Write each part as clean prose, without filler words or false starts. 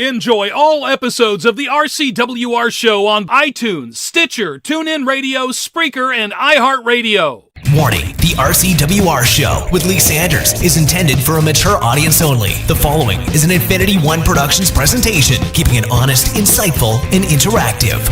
Enjoy all episodes of the RCWR Show on iTunes, Stitcher, TuneIn Radio, Spreaker, and iHeartRadio. Warning, the RCWR Show with Lee Sanders is intended for a mature audience only. The following is an Infinity One Productions presentation, keeping it honest, insightful, and interactive.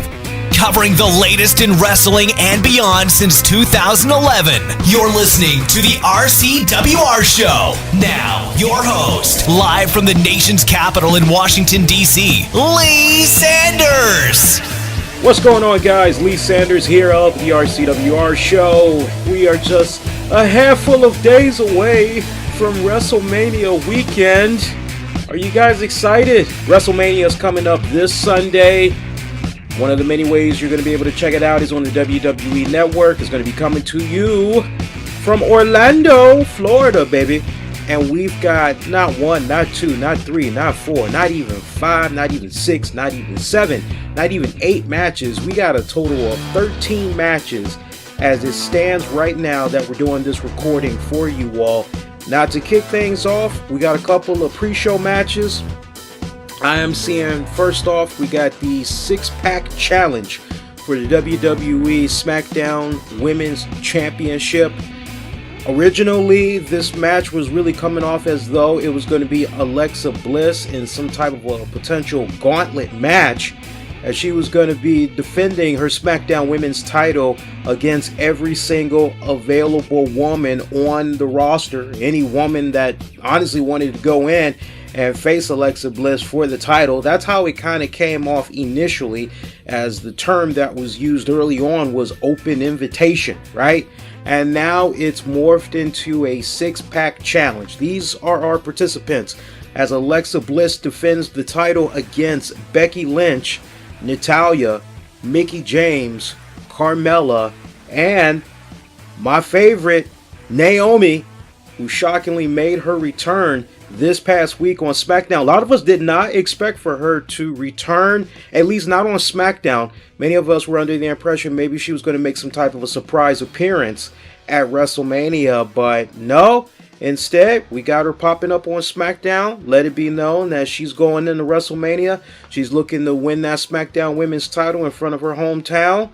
Covering the latest in wrestling and beyond since 2011. You're listening to the RCWR Show. Now, your host, live from the nation's capital in Washington, D.C., Lee Sanders. What's going on, guys? Lee Sanders here of the RCWR Show. We are just a handful of days away from WrestleMania weekend. Are you guys excited? WrestleMania is coming up this Sunday. One of the many ways you're going to be able to check it out is on the WWE Network. It's going to be coming to you from Orlando, Florida, baby. And we've got not one, not two, not three, not four, not even five, not even six, not even seven, not even 8 matches. We got a total of 13 matches as it stands right now that we're doing this recording for you all. Now, to kick things off, we got a couple of pre-show matches. I am seeing, first off, we got the 6-pack challenge for the WWE SmackDown Women's Championship. Originally, this match was really coming off as though it was going to be Alexa Bliss in some type of a potential gauntlet match, as she was going to be defending her SmackDown Women's title against every single available woman on the roster. Any woman that honestly wanted to go in and face Alexa Bliss for the title. That's how it kind of came off initially, as the term that was used early on was open invitation, right? And now it's morphed into a 6-pack challenge. These are our participants as Alexa Bliss defends the title against Becky Lynch, Natalya, Mickie James, Carmella, and my favorite, Naomi, who shockingly made her return this past week on SmackDown. A lot of us did not expect for her to return, at least not on SmackDown. Many of us were under the impression maybe she was going to make some type of a surprise appearance at WrestleMania, but no. Instead, we got her popping up on SmackDown. Let it be known that she's going into WrestleMania. She's looking to win that SmackDown Women's title in front of her hometown.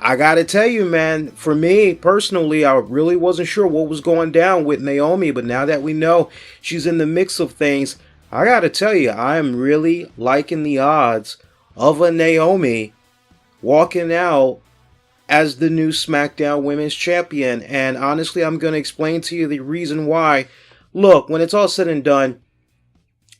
I gotta tell you, man, for me personally, I really wasn't sure what was going down with Naomi, but now that we know she's in the mix of things, I gotta tell you, I am really liking the odds of a Naomi walking out as the new SmackDown Women's Champion. And honestly, I'm gonna explain to you the reason why. Look, when it's all said and done,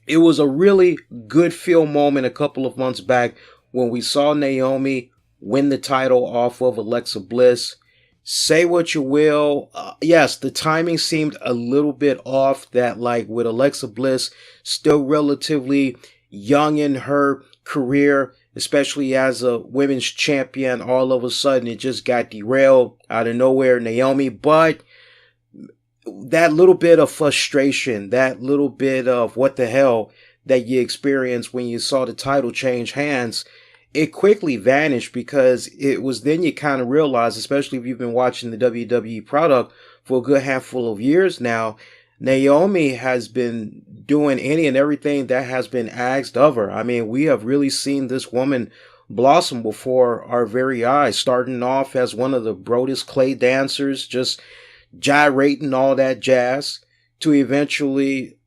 it was a really good feel moment a couple of months back when we saw Naomi win the title off of Alexa Bliss. Say what you will. Yes, the timing seemed a little bit off, that like with Alexa Bliss still relatively young in her career, especially as a women's champion, all of a sudden it just got derailed out of nowhere, Naomi. But that little bit of frustration, that little bit of what the hell that you experienced when you saw the title change hands, it quickly vanished, because it was then you kind of realize, especially if you've been watching the WWE product for a good handful of years now, Naomi has been doing any and everything that has been asked of her. I mean, we have really seen this woman blossom before our very eyes, starting off as one of the Brodus Clay dancers, just gyrating all that jazz, to eventually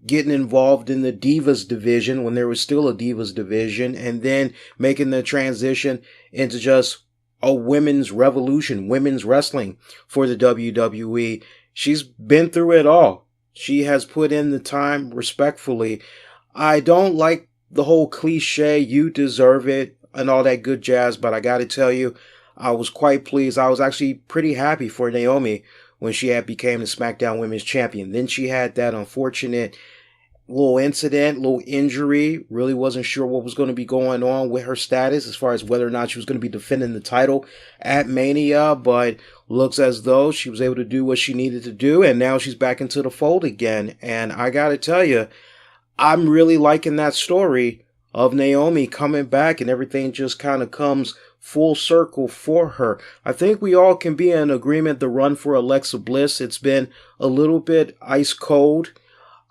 getting involved in the Divas division when there was still a Divas division, and then making the transition into just a women's revolution, women's wrestling for the WWE. She's been through it all. She has put in the time, respectfully. I don't like the whole cliche, you deserve it, and all that good jazz, but I gotta tell you, I was quite pleased. I was actually pretty happy for Naomi when she had became the SmackDown Women's Champion. Then she had that unfortunate little incident, little injury. Really wasn't sure what was going to be going on with her status as far as whether or not she was going to be defending the title at Mania, but looks as though she was able to do what she needed to do, and now she's back into the fold again. And I got to tell you, I'm really liking that story of Naomi coming back, and everything just kind of comes full circle for her. I think we all can be in agreement the run for Alexa Bliss, it's been a little bit ice cold.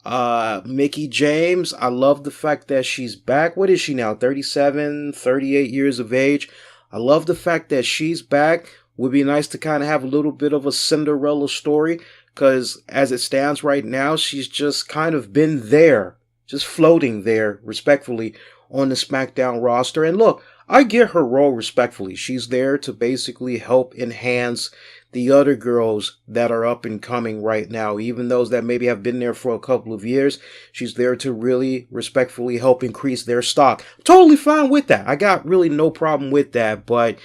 Mickie James, I love the fact that she's back. What is she now? 37, 38 years of age. I love the fact that she's back. Would be nice to kind of have a little bit of a Cinderella story, because as it stands right now, she's just kind of been there, just floating there, respectfully, on the SmackDown roster. And look, I get her role respectfully. She's there to basically help enhance the other girls that are up and coming right now, even those that maybe have been there for a couple of years. She's there to really respectfully help increase their stock. Totally fine with that. I got really no problem with that, but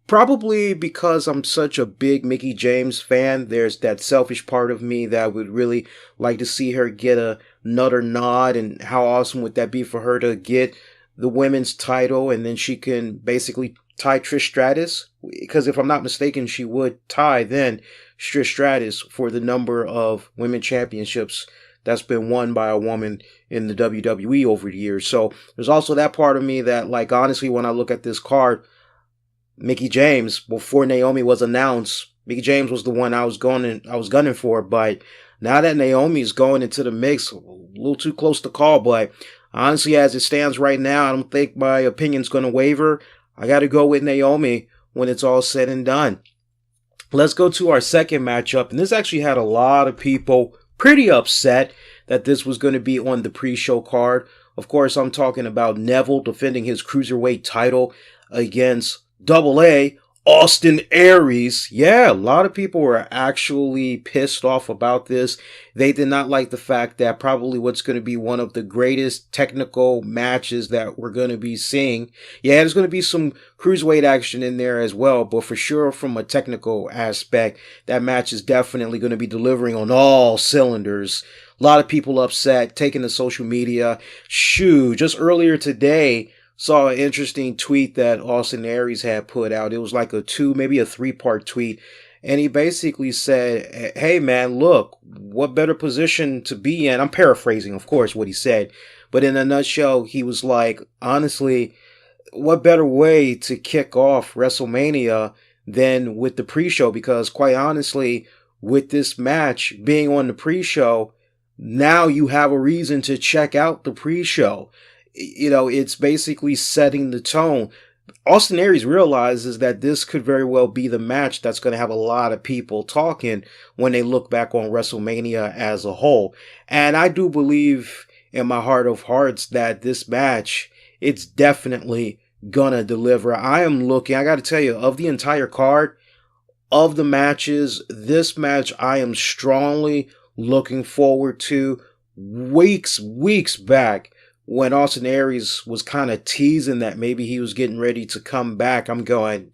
probably because I'm such a big Mickie James fan, there's that selfish part of me that would really like to see her get another nod. And how awesome would that be for her to get the women's title, and then she can basically tie Trish Stratus? Because if I'm not mistaken, she would tie then Trish Stratus for the number of women championships that's been won by a woman in the WWE over the years. So there's also that part of me that, like, honestly, when I look at this card, Mickie James, before Naomi was announced, Mickie James was the one I was gunning for. But now that Naomi's going into the mix, a little too close to call. But honestly, as it stands right now, I don't think my opinion's going to waver. I got to go with Naomi when it's all said and done. Let's go to our second matchup. And this actually had a lot of people pretty upset that this was going to be on the pre-show card. Of course, I'm talking about Neville defending his Cruiserweight title against AA Austin Aries. Yeah, a lot of people were actually pissed off about this. They did not like the fact that probably what's going to be one of the greatest technical matches that we're going to be seeing. Yeah, there's going to be some cruiserweight action in there as well, but for sure from a technical aspect, that match is definitely going to be delivering on all cylinders. A lot of people upset, taking to social media. Shoot, just earlier today, saw an interesting tweet that Austin Aries had put out. It was like maybe a 3-part tweet. And he basically said, hey man, look, what better position to be in? I'm paraphrasing, of course, what he said. But in a nutshell, he was like, honestly, what better way to kick off WrestleMania than with the pre-show? Because quite honestly, with this match being on the pre-show, now you have a reason to check out the pre-show. You know, it's basically setting the tone. Austin Aries realizes that this could very well be the match that's going to have a lot of people talking when they look back on WrestleMania as a whole. And I do believe in my heart of hearts that this match, it's definitely gonna deliver. I got to tell you, of the entire card, of the matches, this match I am strongly looking forward to. Weeks back, when Austin Aries was kind of teasing that maybe he was getting ready to come back, I'm going,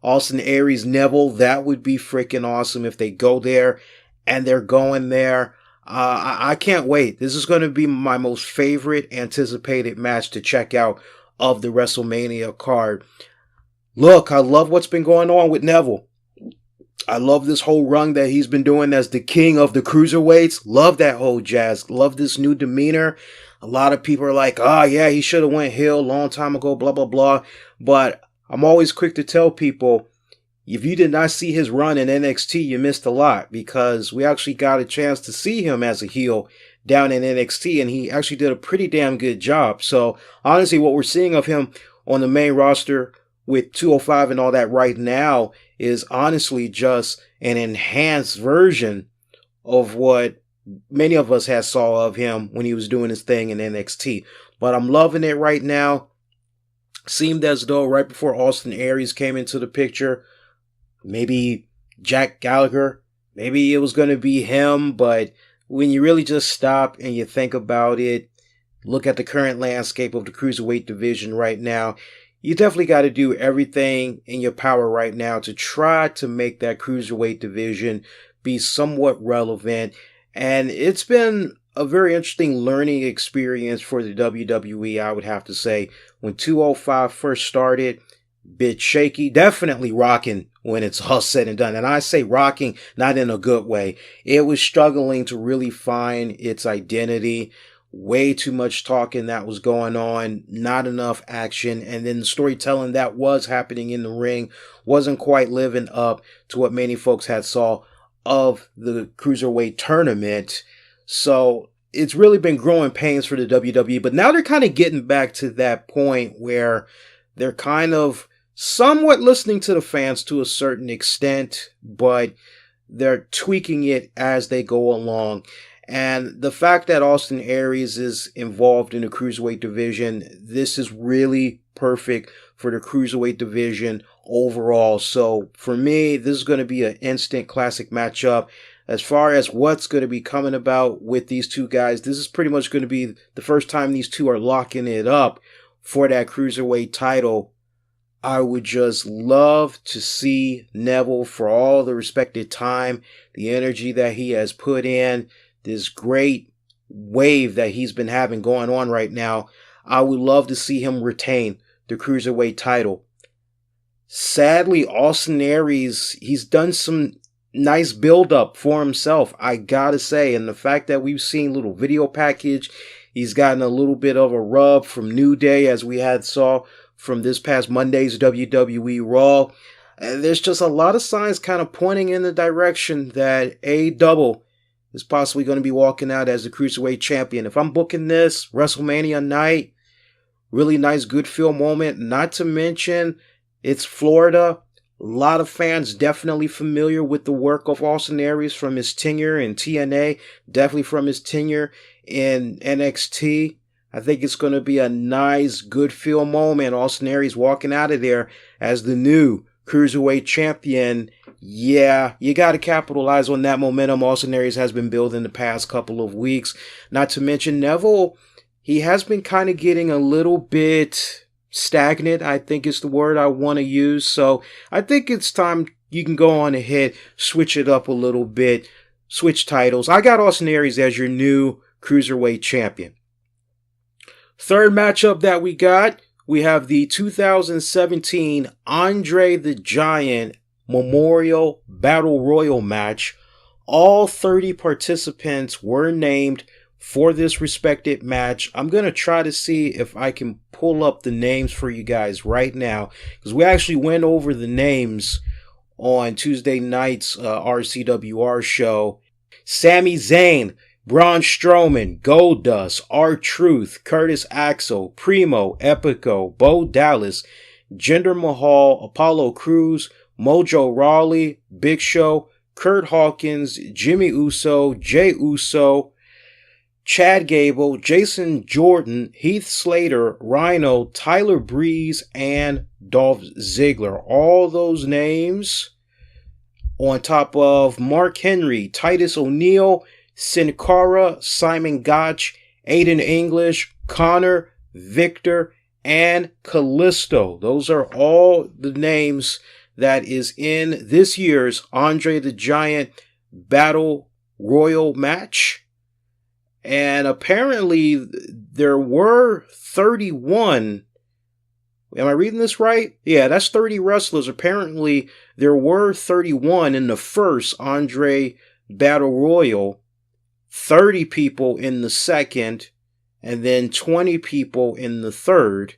Austin Aries, Neville, that would be freaking awesome if they go there, and they're going there. I can't wait. This is going to be my most favorite anticipated match to check out of the WrestleMania card. Look, I love what's been going on with Neville. I love this whole run that he's been doing as the king of the cruiserweights. Love that whole jazz. Love this new demeanor. A lot of people are like, yeah, he should have went heel a long time ago, blah, blah, blah. But I'm always quick to tell people, if you did not see his run in NXT, you missed a lot, because we actually got a chance to see him as a heel down in NXT, and he actually did a pretty damn good job. So honestly, what we're seeing of him on the main roster with 205 and all that right now is honestly just an enhanced version of what many of us had saw of him when he was doing his thing in NXT. But I'm loving it right now. Seemed as though right before Austin Aries came into the picture, maybe Jack Gallagher, maybe it was going to be him. But when you really just stop and you think about it, look at the current landscape of the cruiserweight division right now, you definitely got to do everything in your power right now to try to make that cruiserweight division be somewhat relevant. And it's been a very interesting learning experience for the WWE, I would have to say. When 205 first started, bit shaky, definitely rocking when it's all said and done. And I say rocking, not in a good way. It was struggling to really find its identity. Way too much talking that was going on, not enough action, and then the storytelling that was happening in the ring wasn't quite living up to what many folks had saw of the Cruiserweight tournament. So it's really been growing pains for the WWE, but now they're kind of getting back to that point where they're kind of somewhat listening to the fans to a certain extent, but they're tweaking it as they go along. And the fact that Austin Aries is involved in the Cruiserweight division, this is really perfect for the Cruiserweight division overall. So for me, this is going to be an instant classic matchup. As far as what's going to be coming about with these two guys, this is pretty much going to be the first time these two are locking it up for that Cruiserweight title. I would just love to see Neville, for all the respected time, the energy that he has put in, this great wave that he's been having going on right now. I would love to see him retain the Cruiserweight title. Sadly, Austin Aries, he's done some nice build-up for himself, I gotta say. And the fact that we've seen little video package, he's gotten a little bit of a rub from New Day, as we had saw from this past Monday's WWE Raw. There's just a lot of signs kind of pointing in the direction that A-Double is possibly going to be walking out as the Cruiserweight champion. If I'm booking this WrestleMania night, really nice good feel moment. Not to mention, it's Florida. A lot of fans definitely familiar with the work of Austin Aries from his tenure in TNA, definitely from his tenure in NXT. I think it's going to be a nice, good feel moment. Austin Aries walking out of there as the new Cruiserweight champion. Yeah, you got to capitalize on that momentum Austin Aries has been building the past couple of weeks. Not to mention Neville, he has been kind of getting a little bit stagnant, I think is the word I want to use. So I think it's time you can go on ahead, switch it up a little bit, switch titles. I got Austin Aries as your new Cruiserweight champion. Third matchup that we have the 2017 Andre the Giant Memorial Battle Royal match. All 30 participants were named for this respected match. I'm going to try to see if I can pull up the names for you guys right now, because we actually went over the names on Tuesday night's RCWR show. Sami Zayn, Braun Strowman, Goldust, R-Truth, Curtis Axel, Primo, Epico, Bo Dallas, Jinder Mahal, Apollo Crews, Mojo Rawley, Big Show, Kurt Hawkins, Jimmy Uso, Jey Uso, Chad Gable, Jason Jordan, Heath Slater, Rhino, Tyler Breeze, and Dolph Ziggler. All those names on top of Mark Henry, Titus O'Neil, Sin Cara, Simon Gotch, Aiden English, Connor, Victor, and Kalisto. Those are all the names that is in this year's Andre the Giant Battle Royal match. And apparently there were 31. Am I reading this right? Yeah, that's 30 wrestlers. Apparently there were 31 in the first Andre Battle Royal, 30 people in the second, and then 20 people in the third.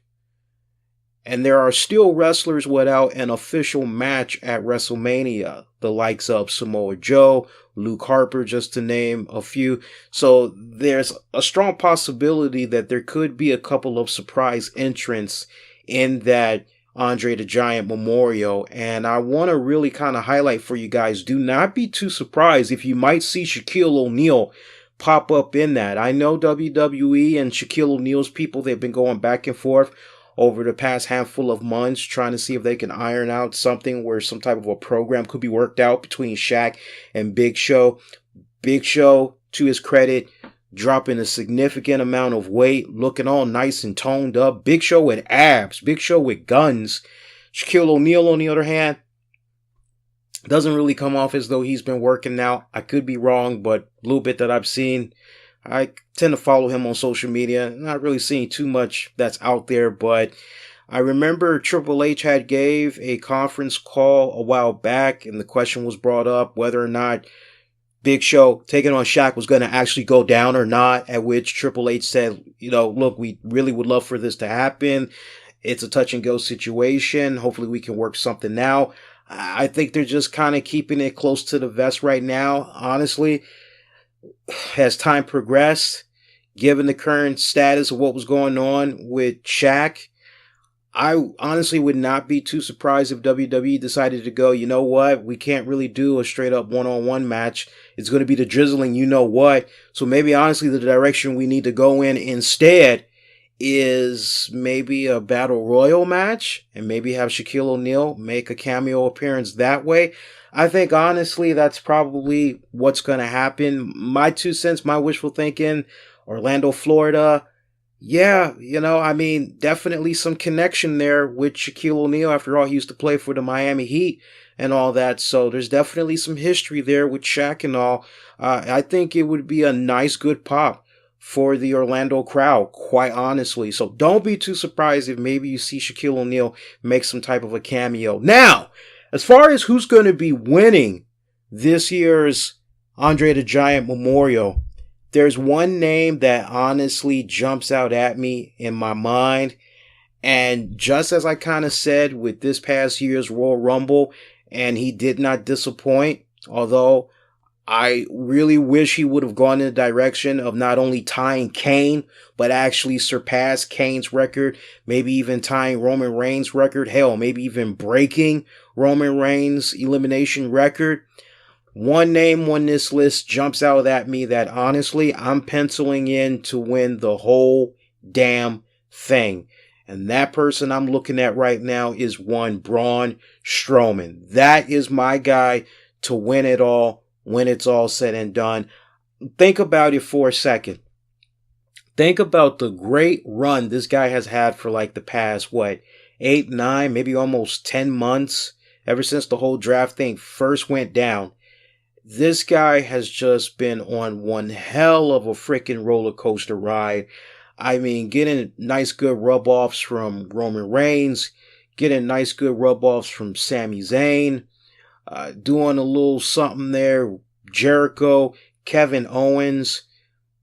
And there are still wrestlers without an official match at WrestleMania, the likes of Samoa Joe, Luke Harper, just to name a few. So there's a strong possibility that there could be a couple of surprise entrants in that Andre the Giant Memorial. And I want to really kind of highlight for you guys, do not be too surprised if you might see Shaquille O'Neal pop up in that. I know WWE and Shaquille O'Neal's people, they've been going back and forth over the past handful of months, trying to see if they can iron out something where some type of a program could be worked out between Shaq and Big Show. Big Show, to his credit, dropping a significant amount of weight, looking all nice and toned up. Big Show with abs, Big Show with guns. Shaquille O'Neal, on the other hand, doesn't really come off as though he's been working out. I could be wrong, but a little bit that I've seen, I tend to follow him on social media. Not really seeing too much that's out there, but I remember Triple H had gave a conference call a while back, and the question was brought up whether or not Big Show taking on Shaq was going to actually go down or not, at which Triple H said, look, we really would love for this to happen. It's a touch and go situation. Hopefully we can work something out. I think they're just kind of keeping it close to the vest right now, honestly. as time progressed, given the current status of what was going on with Shaq, I honestly would not be too surprised if WWE decided to go, you know what, we can't really do a straight up one-on-one match. It's going to be the drizzling, you know what. So maybe honestly the direction we need to go in instead is maybe a battle royal match and maybe have Shaquille O'Neal make a cameo appearance that way. I think honestly that's probably what's going to happen. My 2 cents, my wishful thinking, Orlando, Florida. Yeah, definitely some connection there with Shaquille O'Neal. After all, he used to play for the Miami Heat and all that. So there's definitely some history there with Shaq and all. I think it would be a nice, good pop for the Orlando crowd, quite honestly. So don't be too surprised if maybe you see Shaquille O'Neal make some type of a cameo. Now, as far as who's going to be winning this year's Andre the Giant Memorial, there's one name that honestly jumps out at me in my mind. And just as I kind of said with this past year's Royal Rumble, and he did not disappoint, although I really wish he would have gone in the direction of not only tying Kane, but actually surpass Kane's record, maybe even tying Roman Reigns' record, hell, maybe even breaking Roman Reigns' elimination record. One name on this list jumps out at me that honestly I'm penciling in to win the whole damn thing. And that person I'm looking at right now is one Braun Strowman. That is my guy to win it all when it's all said and done. Think about it for a second. Think about the great run this guy has had for like the past, 8, 9, maybe almost 10 months, ever since the whole draft thing first went down. This guy has just been on one hell of a freaking roller coaster ride. I mean, getting nice good rub-offs from Roman Reigns, getting nice good rub-offs from Sami Zayn, doing a little something there, Jericho, Kevin Owens,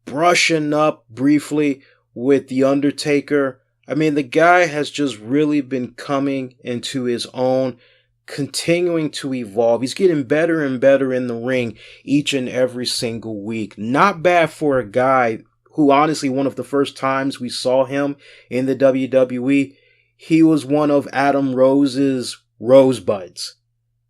brushing up briefly with The Undertaker. I mean, the guy has just really been coming into his own, continuing to evolve. He's getting better and better in the ring each and every single week. Not bad for a guy who honestly, one of the first times we saw him in the WWE, he was one of Adam Rose's rosebuds.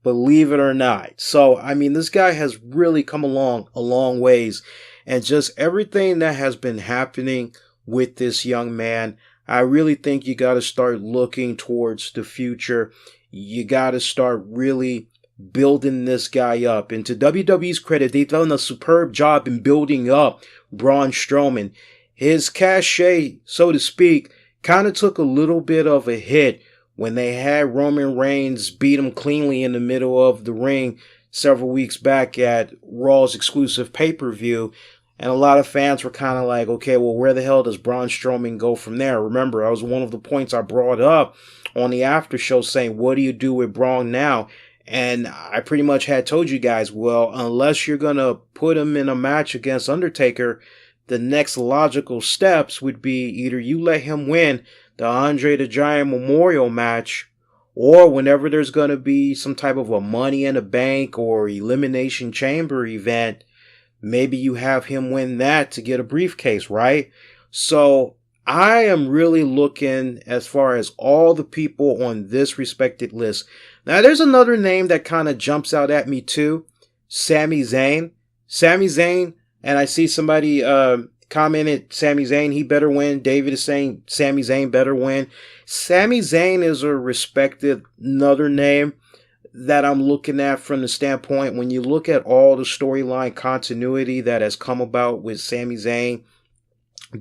Believe it or not. So, I mean, this guy has really come along a long ways. And just everything that has been happening with this young man, I really think you got to start looking towards the future. You got to start really building this guy up. And to WWE's credit, they've done a superb job in building up Braun Strowman. His cachet, so to speak, kind of took a little bit of a hit when they had Roman Reigns beat him cleanly in the middle of the ring several weeks back at Raw's exclusive pay-per-view. And a lot of fans were kind of like, okay, well, where the hell does Braun Strowman go from there? Remember, that was one of the points I brought up on the after show saying, what do you do with Braun now? And I pretty much had told you guys, well, unless you're going to put him in a match against Undertaker, the next logical steps would be either you let him win the Andre the Giant Memorial match, or whenever there's going to be some type of a Money in the Bank or Elimination Chamber event, maybe you have him win that to get a briefcase, right? So I am really looking as far as all the people on this respected list. Now, there's another name that kind of jumps out at me too. Sami Zayn. Sami Zayn, and I see somebody commented, Sami Zayn, he better win. David is saying Sami Zayn better win. Sami Zayn is a respected another name that I'm looking at from the standpoint when you look at all the storyline continuity that has come about with Sami Zayn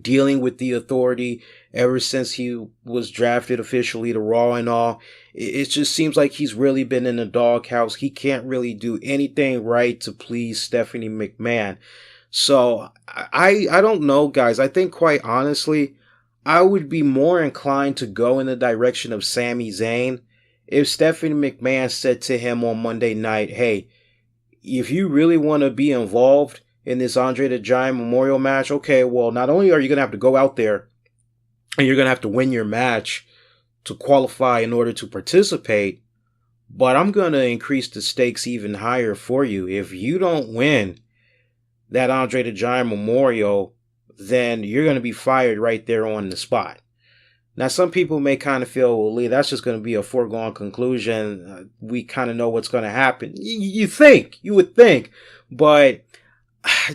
dealing with the Authority ever since he was drafted officially to Raw and all. It just seems like he's really been in the doghouse. He can't really do anything right to please Stephanie McMahon. So I don't know, guys. I think quite honestly, I would be more inclined to go in the direction of Sami Zayn if Stephanie McMahon said to him on Monday night, hey, if you really want to be involved in this Andre the Giant Memorial match, okay, well, not only are you going to have to go out there and you're going to have to win your match to qualify in order to participate, but I'm going to increase the stakes even higher for you. If you don't win that Andre the Giant Memorial, then you're going to be fired right there on the spot. Now, some people may kind of feel, well, Lee, that's just going to be a foregone conclusion. We kind of know what's going to happen. You would think, but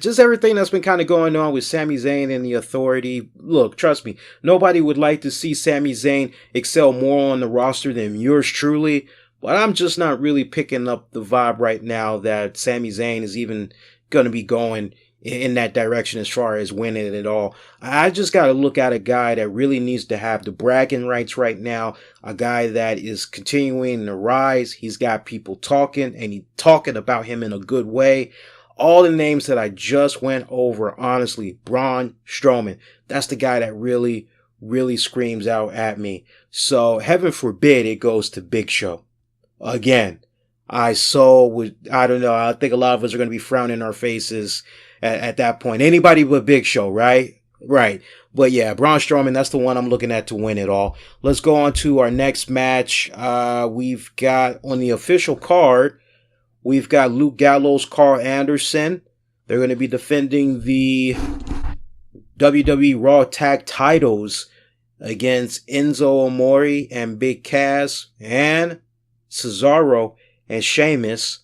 just everything that's been kind of going on with Sami Zayn and the Authority. Look, trust me, nobody would like to see Sami Zayn excel more on the roster than yours truly, but I'm just not really picking up the vibe right now that Sami Zayn is even going to be going in that direction as far as winning it all. I just got to look at a guy that really needs to have the bragging rights right now, a guy that is continuing to rise. He's got people talking, and he's talking about him in a good way. All the names that I just went over, honestly, Braun Strowman, that's the guy that really, really screams out at me. So heaven forbid it goes to Big Show. Again, I don't know, I think a lot of us are going to be frowning our faces at that point. Anybody but Big Show, right? Right. But yeah, Braun Strowman, that's the one I'm looking at to win it all. Let's go on to our next match. We've got on the official card, we've got Luke Gallows, Carl Anderson. They're going to be defending the WWE Raw Tag titles against Enzo Amore and Big Cass and Cesaro and Sheamus.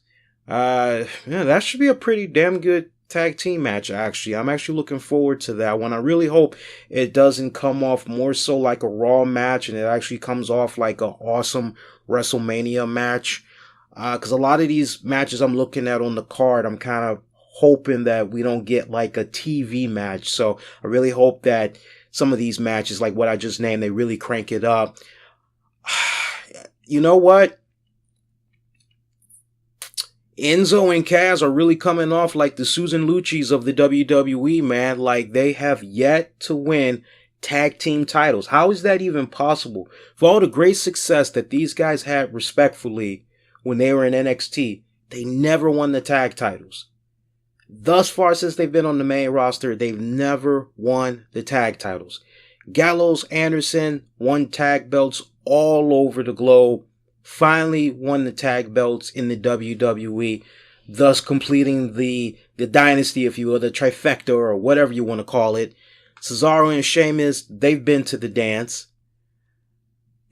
That should be a pretty damn good tag team match, actually. I'm actually looking forward to that one. I really hope it doesn't come off more so like a Raw match and it actually comes off like an awesome WrestleMania match. Because a lot of these matches I'm looking at on the card, I'm kind of hoping that we don't get like a TV match. So I really hope that some of these matches, like what I just named, they really crank it up. You know what? Enzo and Cass are really coming off like the Susan Lucci's of the WWE, man. Like, they have yet to win tag team titles. How is that even possible? For all the great success that these guys had respectfully when they were in NXT, they never won the tag titles. Thus far, since they've been on the main roster, they've never won the tag titles. Gallows, Anderson won tag belts all over the globe. Finally won the tag belts in the WWE, thus completing the dynasty, if you will, the trifecta or whatever you want to call it. Cesaro and Sheamus, they've been to the dance.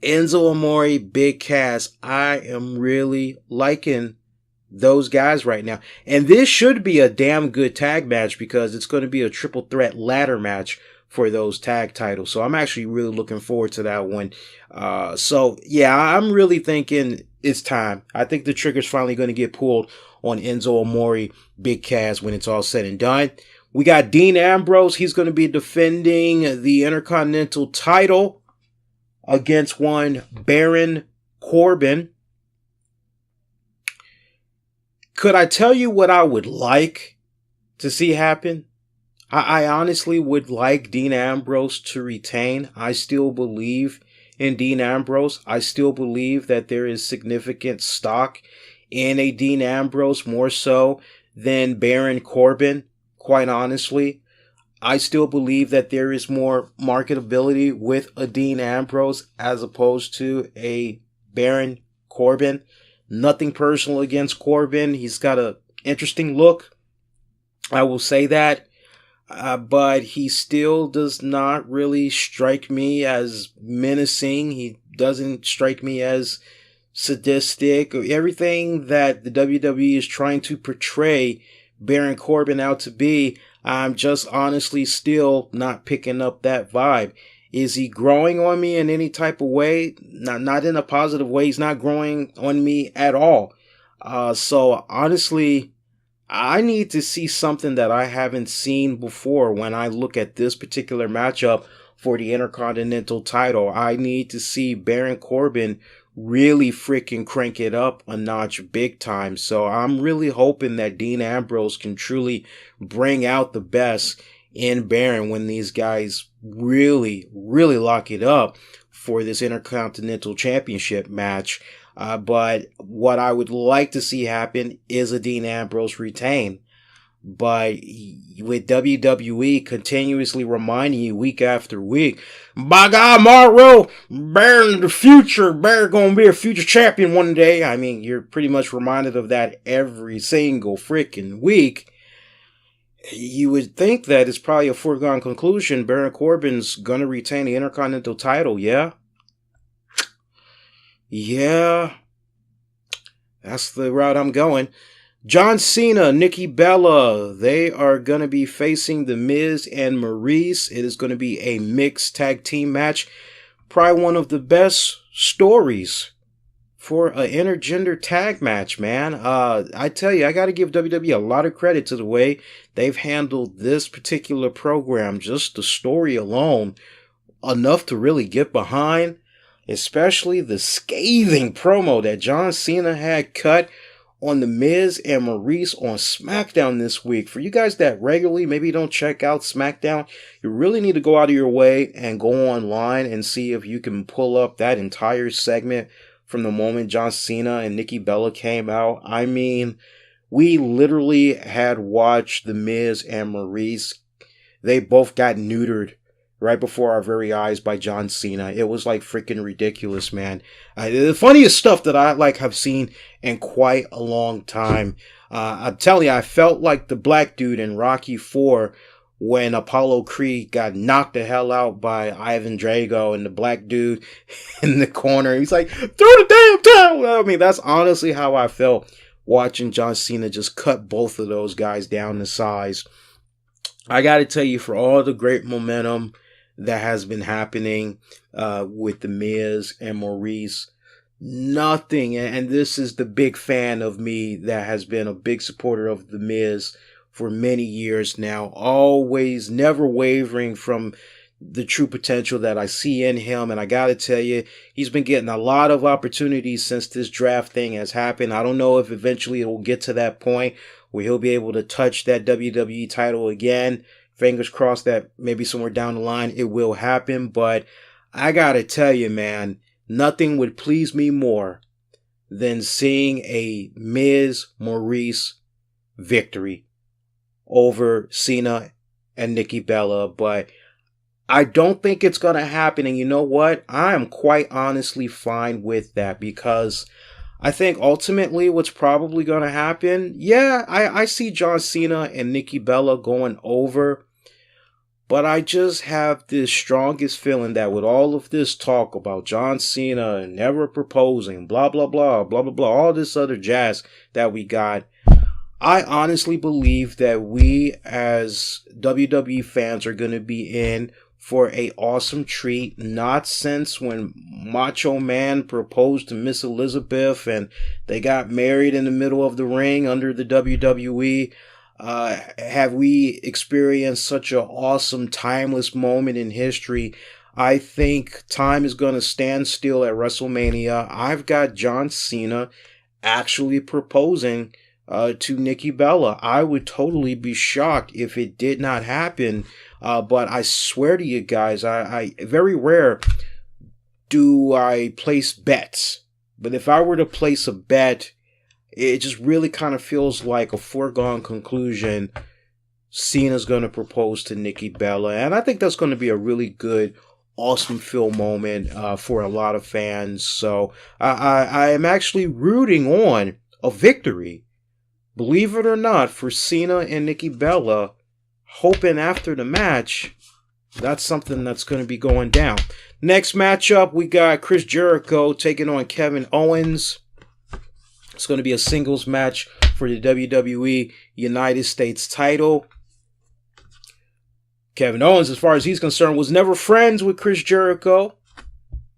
Enzo Amore, Big Cass, I am really liking those guys right now. And this should be a damn good tag match because it's going to be a triple threat ladder match for those tag titles. So I'm actually really looking forward to that one. So yeah, I'm really thinking it's time. I think the trigger's finally going to get pulled on Enzo Amore, Big Cass when it's all said and done. We got Dean Ambrose. He's going to be defending the Intercontinental title against one Baron Corbin. Could I tell you what I would like to see happen? I honestly would like Dean Ambrose to retain. I still believe in Dean Ambrose. I still believe that there is significant stock in a Dean Ambrose, more so than Baron Corbin, quite honestly. I still believe that there is more marketability with a Dean Ambrose as opposed to a Baron Corbin. Nothing personal against Corbin. He's got an interesting look. I will say that. But he still does not really strike me as menacing. He doesn't strike me as sadistic. Everything that the WWE is trying to portray Baron Corbin out to be, I'm just honestly still not picking up that vibe. Is he growing on me in any type of way? Not in a positive way. He's not growing on me at all. So honestly, I need to see something that I haven't seen before when I look at this particular matchup for the Intercontinental title. I need to see Baron Corbin really freaking crank it up a notch big time. So I'm really hoping that Dean Ambrose can truly bring out the best in Baron when these guys really, really lock it up for this Intercontinental Championship match. But what I would like to see happen is a Dean Ambrose retain. But with WWE continuously reminding you week after week, by God, Mauro, Baron in the future, Baron gonna be a future champion one day. I mean, you're pretty much reminded of that every single freaking week. you would think that it's probably a foregone conclusion. Baron Corbin's going to retain the Intercontinental title, yeah? Yeah. That's the route I'm going. John Cena, Nikki Bella, they are going to be facing The Miz and Maurice. It is going to be a mixed tag team match. Probably one of the best stories for an intergender tag match, man. I tell you, I got to give WWE a lot of credit to the way they've handled this particular program. Just the story alone, enough to really get behind, especially the scathing promo that John Cena had cut on The Miz and Maurice on SmackDown this week. For you guys that regularly maybe don't check out SmackDown, you really need to go out of your way and go online and see if you can pull up that entire segment from the moment John Cena and Nikki Bella came out. I mean, we literally had watched The Miz and Maurice. They both got neutered right before our very eyes by John Cena. It was like freaking ridiculous, man. The funniest stuff that I have seen in quite a long time. I'm telling you, I felt like the black dude in Rocky IV when Apollo Creed got knocked the hell out by Ivan Drago, and the black dude in the corner, he's like, throw the damn towel. I mean, that's honestly how I felt watching John Cena just cut both of those guys down to size. I got to tell you, for all the great momentum that has been happening with The Miz and Maurice, nothing, and this is the big fan of me that has been a big supporter of The Miz for many years now, always never wavering from the true potential that I see in him. And I gotta tell you, he's been getting a lot of opportunities since this draft thing has happened. I don't know if eventually it will get to that point where he'll be able to touch that WWE title again. Fingers crossed that maybe somewhere down the line it will happen. But I gotta tell you, man, nothing would please me more than seeing a Miz Maurice victory over Cena and Nikki Bella. But I don't think it's going to happen. And you know what? I am quite honestly fine with that, because I think ultimately what's probably going to happen, yeah, I see John Cena and Nikki Bella going over. But I just have this strongest feeling that with all of this talk about John Cena and never proposing, blah, blah, blah, blah, blah, blah, all this other jazz that we got, I honestly believe that we as WWE fans are going to be in for a awesome treat. Not since when Macho Man proposed to Miss Elizabeth and they got married in the middle of the ring under the WWE. Have we experienced such an awesome, timeless moment in history? I think time is going to stand still at WrestleMania. I've got John Cena actually proposing to Nikki Bella. I would totally be shocked if it did not happen. But I swear to you guys, I very rare do I place bets. But if I were to place a bet, it just really kind of feels like a foregone conclusion. Cena's going to propose to Nikki Bella. And I think that's going to be a really good, awesome feel moment for a lot of fans. So I am actually rooting on a victory, believe it or not, for Cena and Nikki Bella, hoping after the match, that's something that's going to be going down. Next matchup, we got Chris Jericho taking on Kevin Owens. It's going to be a singles match for the WWE United States title. Kevin Owens, as far as he's concerned, was never friends with Chris Jericho.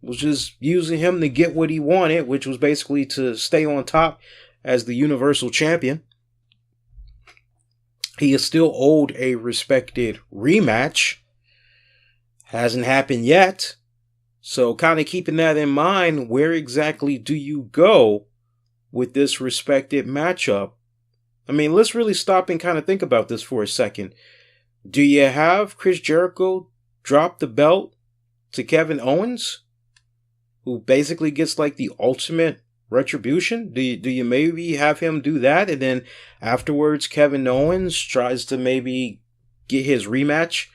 Was just using him to get what he wanted, which was basically to stay on top as the Universal Champion. He is still owed a respected rematch. Hasn't happened yet. So kind of keeping that in mind, where exactly do you go with this respected matchup? I mean, let's really stop and kind of think about this for a second. Do you have Chris Jericho drop the belt to Kevin Owens, who basically gets like the ultimate retribution? Do you maybe have him do that, and then afterwards Kevin Owens tries to maybe get his rematch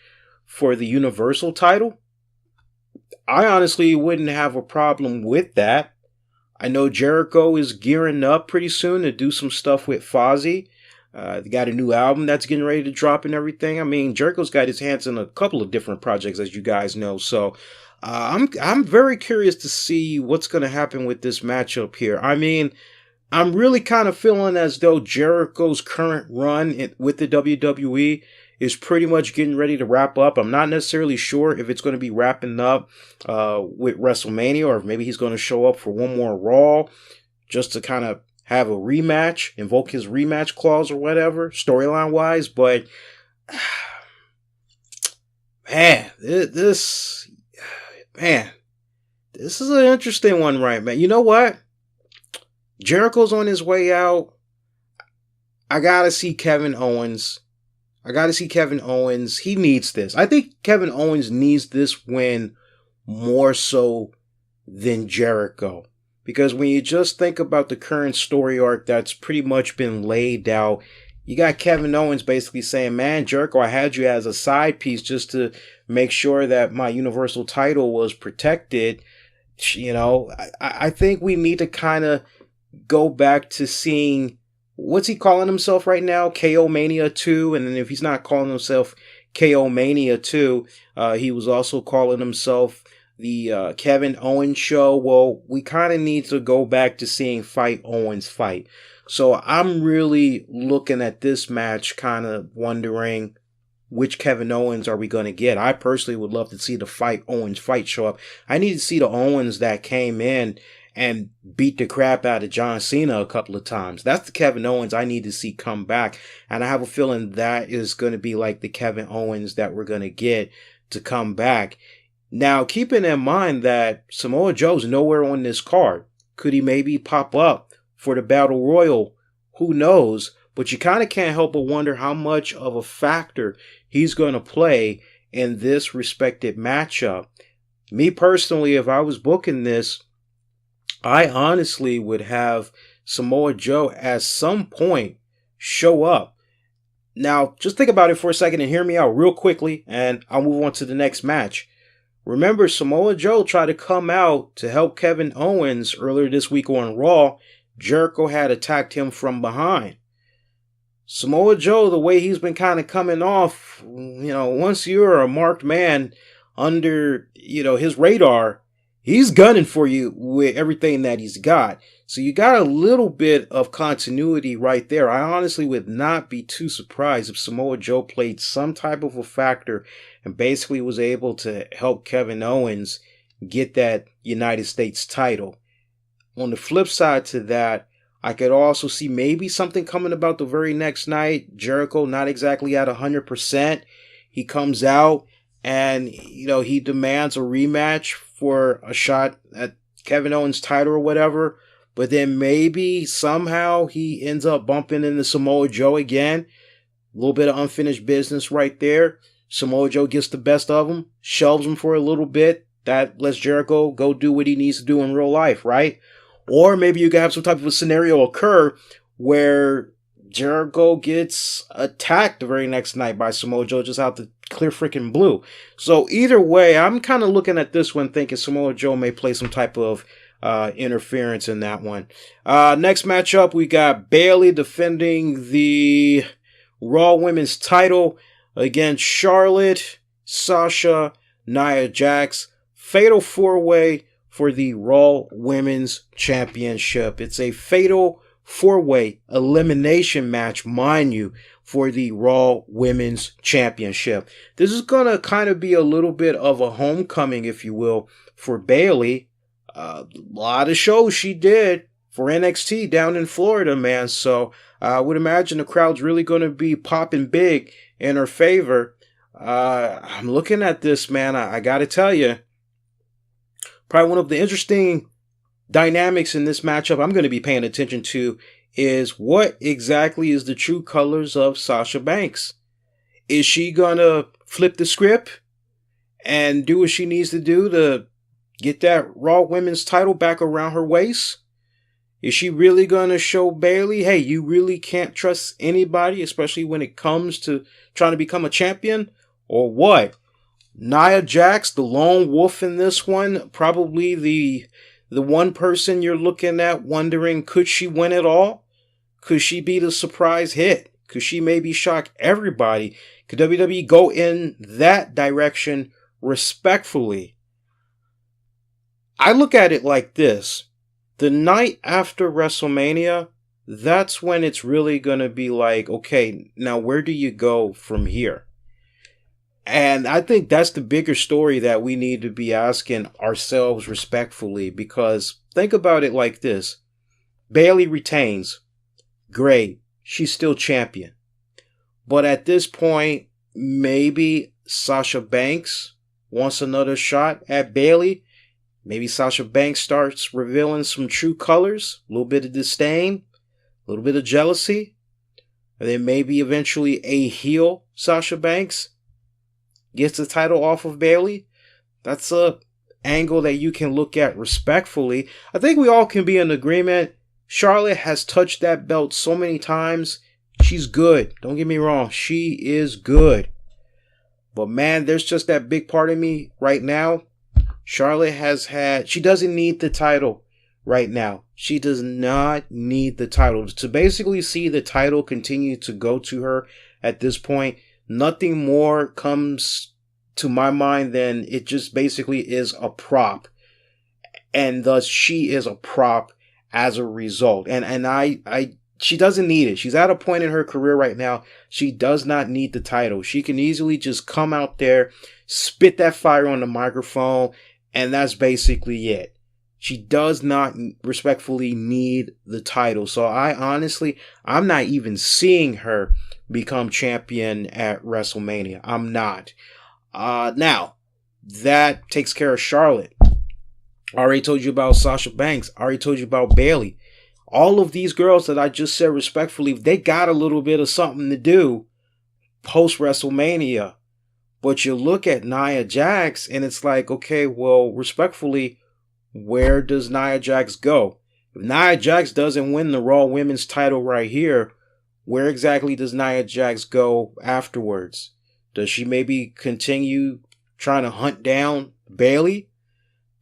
for the Universal title? I honestly wouldn't have a problem with that. I know Jericho is gearing up pretty soon to do some stuff with Fozzy. They got a new album that's getting ready to drop and everything. I mean, Jericho's got his hands in a couple of different projects, as you guys know. So I'm very curious to see what's going to happen with this matchup here. I mean, I'm really kind of feeling as though Jericho's current run with the WWE is pretty much getting ready to wrap up. I'm not necessarily sure if it's going to be wrapping up with WrestleMania, or if maybe he's going to show up for one more Raw just to kind of have a rematch, invoke his rematch clause or whatever, storyline wise. But man, this is an interesting one, right, man? You know what? Jericho's on his way out. I gotta see Kevin Owens. He needs this. I think Kevin Owens needs this win more so than Jericho. Because when you just think about the current story arc that's pretty much been laid out, you got Kevin Owens basically saying, man, Jericho, I had you as a side piece just to make sure that my Universal title was protected. You know, I think we need to kind of go back to seeing, what's he calling himself right now? KO Mania 2. And then if he's not calling himself KO Mania 2, he was also calling himself the Kevin Owens Show. Well, we kind of need to go back to seeing Fight Owens fight. So I'm really looking at this match kind of wondering which Kevin Owens are we going to get. I personally would love to see the Fight Owens fight show up. I need to see the Owens that came in and beat the crap out of John Cena a couple of times. That's the Kevin Owens I need to see come back. And I have a feeling that is going to be like the Kevin Owens that we're going to get to come back. Now, keeping in mind that Samoa Joe's nowhere on this card. Could he maybe pop up for the Battle Royal? Who knows? But you kind of can't help but wonder how much of a factor he's going to play in this respected matchup. Me personally, if I was booking this, I honestly would have Samoa Joe at some point show up. Now, just think about it for a second and hear me out real quickly, and I'll move on to the next match. Remember, Samoa Joe tried to come out to help Kevin Owens earlier this week on Raw. Jericho had attacked him from behind. Samoa Joe, the way he's been kind of coming off, once you're a marked man under, his radar, he's gunning for you with everything that he's got. So you got a little bit of continuity right there. I honestly would not be too surprised if Samoa Joe played some type of a factor and basically was able to help Kevin Owens get that United States title. On the flip side to that, I could also see maybe something coming about the very next night. Jericho not exactly at 100%. He comes out and, he demands a rematch for a shot at Kevin Owens' title or whatever. But then maybe somehow he ends up bumping into Samoa Joe again. A little bit of unfinished business right there. Samoa Joe gets the best of him, shelves him for a little bit. That lets Jericho go do what he needs to do in real life, right? Or maybe you can have some type of a scenario occur where Jericho gets attacked the very next night by Samoa Joe just out the clear freaking blue. So either way, I'm kind of looking at this one thinking Samoa Joe may play some type of interference in that one. Next matchup, we got Bayley defending the Raw Women's title against Charlotte, Sasha, Nia Jax. Fatal 4-way for the Raw Women's Championship. It's a fatal 4-way elimination match, mind you, for the Raw Women's Championship. This is going to kind of be a little bit of a homecoming, if you will, for Bayley. A lot of shows she did for NXT down in Florida, man. So I would imagine the crowd's really going to be popping big in her favor. I'm looking at this, man. I got to tell you, probably one of the interesting dynamics in this matchup I'm going to be paying attention to is what exactly is the true colors of Sasha Banks. Is she going to flip the script and do what she needs to do to get that Raw Women's title back around her waist? Is she really going to show Bayley, hey, you really can't trust anybody, especially when it comes to trying to become a champion? Or what? Nia Jax, the lone wolf in this one, probably the one person you're looking at wondering, could she win it all? Could she be the surprise hit? Could she maybe shock everybody? Could WWE go in that direction respectfully? I look at it like this. The night after WrestleMania, that's when it's really going to be like, okay, now where do you go from here? And I think that's the bigger story that we need to be asking ourselves respectfully, because think about it like this. Bayley retains. Great. She's still champion. But at this point, maybe Sasha Banks wants another shot at Bayley. Maybe Sasha Banks starts revealing some true colors, a little bit of disdain, a little bit of jealousy. And then maybe eventually a heel Sasha Banks gets the title off of Bayley. That's a angle that you can look at respectfully. I think we all can be in agreement. Charlotte has touched that belt so many times. She's good. Don't get me wrong. She is good. But man, there's just that big part of me right now. Charlotte she doesn't need the title right now. She does not need the title. To basically see the title continue to go to her at this point, nothing more comes to my mind than it just basically is a prop. And thus she is a prop as a result. And she doesn't need it. She's at a point in her career right now. She does not need the title. She can easily just come out there, spit that fire on the microphone, and that's basically it. She does not respectfully need the title. So I'm not even seeing her become champion at WrestleMania. I'm not. Now, that takes care of Charlotte. I already told you about Sasha Banks. I already told you about Bayley. All of these girls that I just said respectfully, they got a little bit of something to do post WrestleMania. But you look at Nia Jax and it's like, okay, well, respectfully, where does Nia Jax go? If Nia Jax doesn't win the Raw Women's title right here, where exactly does Nia Jax go afterwards? Does she maybe continue trying to hunt down Bayley?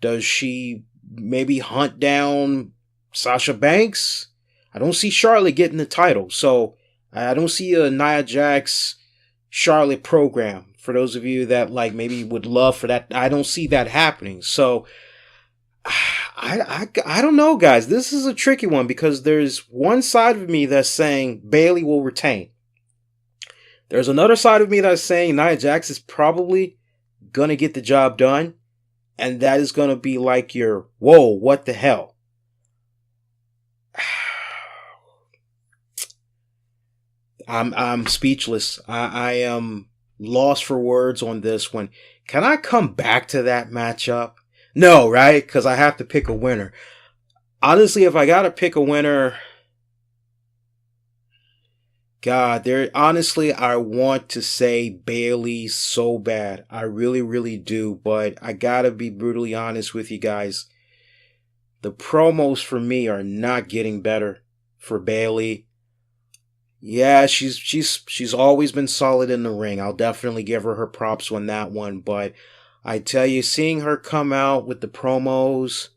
Does she maybe hunt down Sasha Banks? I don't see Charlotte getting the title, so I don't see a Nia Jax Charlotte program. For those of you that like maybe would love for that, I don't see that happening. So I don't know, guys. This is a tricky one because there's one side of me that's saying Bayley will retain. There's another side of me that's saying Nia Jax is probably gonna get the job done, and that is gonna be like your whoa, what the hell? I'm speechless. I am lost for words on this one. Can I come back to that matchup? No, right? Because I have to pick a winner. Honestly, if I gotta pick a winner, God, I want to say Bayley so bad. I really, really do. But I gotta be brutally honest with you guys. The promos for me are not getting better for Bayley. Yeah, she's always been solid in the ring. I'll definitely give her props on that one. But I tell you, seeing her come out with the promos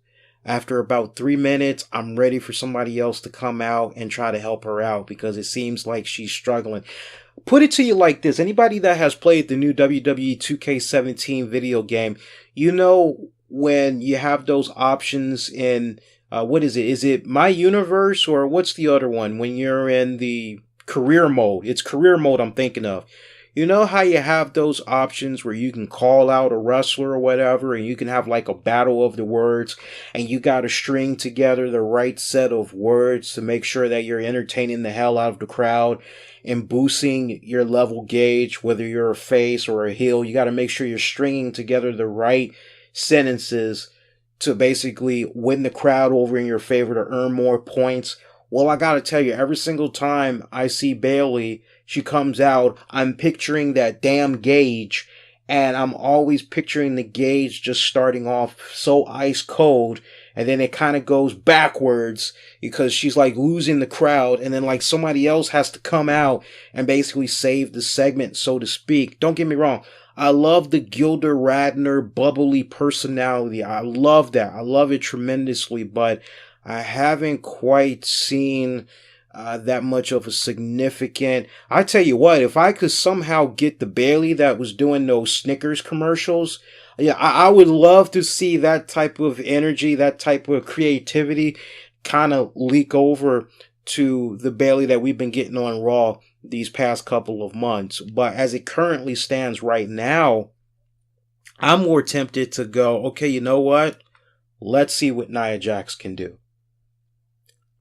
after about 3 minutes, I'm ready for somebody else to come out and try to help her out because it seems like she's struggling. Put it to you like this. Anybody that has played the new WWE 2K17 video game, you know when you have those options in, what is it? Is it My Universe or what's the other one? When you're in the career mode. It's career mode I'm thinking of. You know how you have those options where you can call out a wrestler or whatever and you can have like a battle of the words and you got to string together the right set of words to make sure that you're entertaining the hell out of the crowd and boosting your level gauge, whether you're a face or a heel. You got to make sure you're stringing together the right sentences to basically win the crowd over in your favor to earn more points. Well, I gotta tell you, every single time I see Bayley, she comes out, I'm picturing that damn gauge, and I'm always picturing the gauge just starting off so ice cold, and then it kind of goes backwards because she's like losing the crowd, and then like somebody else has to come out and basically save the segment, so to speak. Don't get me wrong. I love the Gilda Radner bubbly personality. I love that. I love it tremendously, but I haven't quite seen that much of a significant. I tell you what, if I could somehow get the Bayley that was doing those Snickers commercials, yeah, I would love to see that type of energy, that type of creativity kind of leak over to the Bayley that we've been getting on Raw these past couple of months. But as it currently stands right now, I'm more tempted to go, okay, you know what? Let's see what Nia Jax can do.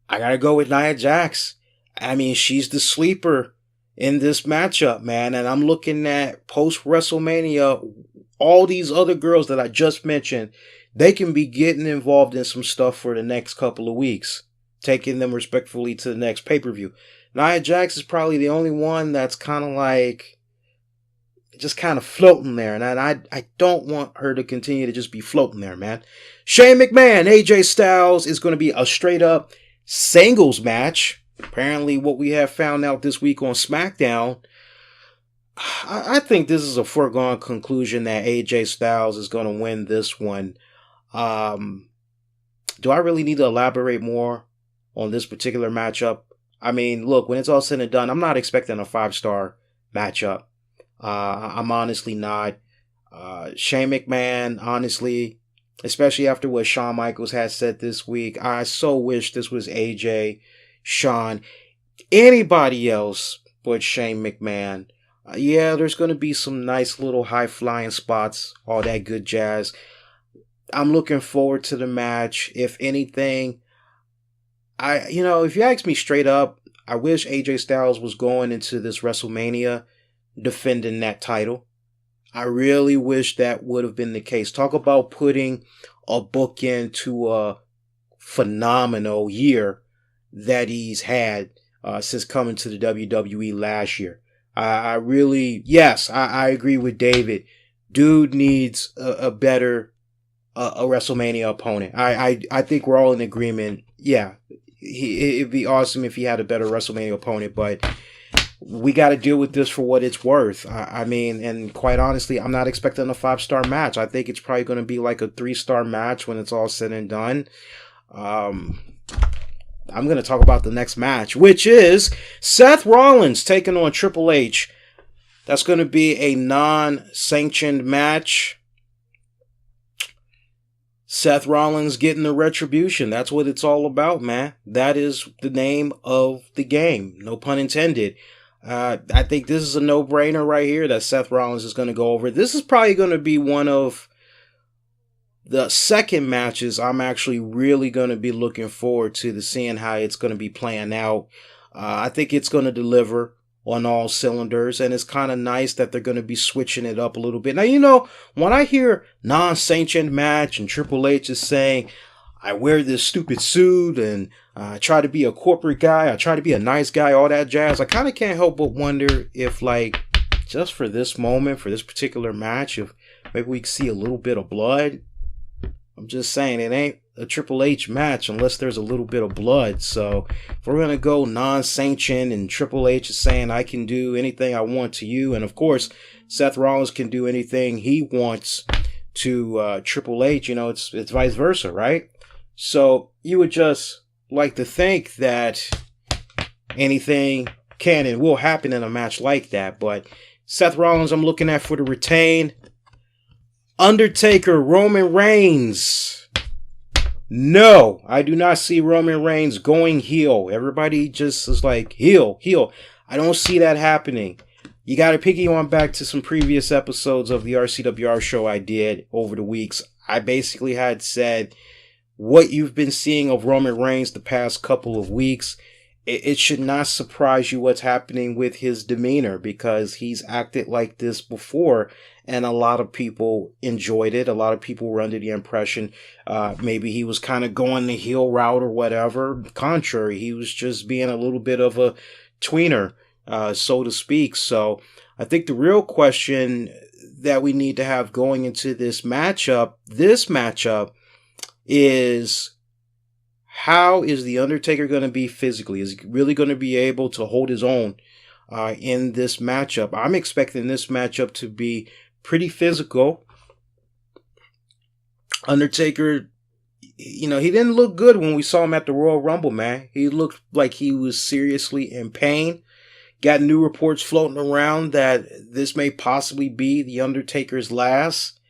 I gotta go with Nia Jax. I mean, she's the sleeper in this matchup, man. And I'm looking at post-WrestleMania, all these other girls that I just mentioned, they can be getting involved in some stuff for the next couple of weeks, taking them respectfully to the next pay-per-view. Nia Jax is probably the only one that's kind of like, just kind of floating there. And I don't want her to continue to just be floating there, man. Shane McMahon, AJ Styles is going to be a straight-up singles match. Apparently what we have found out this week on SmackDown, I think this is a foregone conclusion that AJ Styles is going to win this one. Do I really need to elaborate more on this particular matchup? I mean, look, when it's all said and done, I'm not expecting a 5-star matchup. I'm honestly not. Shane McMahon, honestly, especially after what Shawn Michaels has said this week, I so wish this was AJ, Shawn, anybody else but Shane McMahon. Yeah, there's going to be some nice little high-flying spots, all that good jazz. I'm looking forward to the match. If anything, if you ask me straight up, I wish AJ Styles was going into this WrestleMania defending that title. I really wish that would have been the case. Talk about putting a bookend to a phenomenal year that he's had since coming to the WWE last year. I agree with David. Dude needs a better WrestleMania opponent. I think we're all in agreement. Yeah, it'd be awesome if he had a better WrestleMania opponent, but we got to deal with this for what it's worth. I mean, and quite honestly, I'm not expecting a 5-star match. I think it's probably going to be like a 3-star match when it's all said and done. I'm going to talk about the next match, which is Seth Rollins taking on Triple H. That's going to be a non-sanctioned match. Seth Rollins getting the retribution. That's what it's all about, man. That is the name of the game. No pun intended. I think this is a no-brainer right here that Seth Rollins is going to go over. This is probably going to be one of the second matches I'm actually really going to be looking forward to seeing how it's going to be playing out. I think it's going to deliver on all cylinders, and it's kind of nice that they're going to be switching it up a little bit. Now, when I hear non-sanctioned match and Triple H is saying, I wear this stupid suit and I try to be a corporate guy, I try to be a nice guy, all that jazz, I kind of can't help but wonder if, just for this moment, for this particular match, if maybe we could see a little bit of blood. I'm just saying, it ain't a Triple H match unless there's a little bit of blood. So if we're going to go non-sanctioned and Triple H is saying I can do anything I want to you, and of course Seth Rollins can do anything he wants to Triple H, it's vice versa, right? So you would just like to think that anything can and will happen in a match like that. But Seth Rollins I'm looking at for the retain. Undertaker, Roman Reigns. No, I do not see Roman Reigns going heel. Everybody just is like, heel. I don't see that happening. You got to piggy on back to some previous episodes of the RCWR show I did over the weeks. I basically had said what you've been seeing of Roman Reigns the past couple of weeks. It should not surprise you what's happening with his demeanor, because he's acted like this before and a lot of people enjoyed it. A lot of people were under the impression maybe he was kind of going the heel route or whatever. Contrary, he was just being a little bit of a tweener, so to speak. So I think the real question that we need to have going into this matchup is, how is The Undertaker going to be physically? Is he really going to be able to hold his own in this matchup? I'm expecting this matchup to be pretty physical. Undertaker, he didn't look good when we saw him at the Royal Rumble, man. He looked like he was seriously in pain. Got new reports floating around that this may possibly be The Undertaker's last.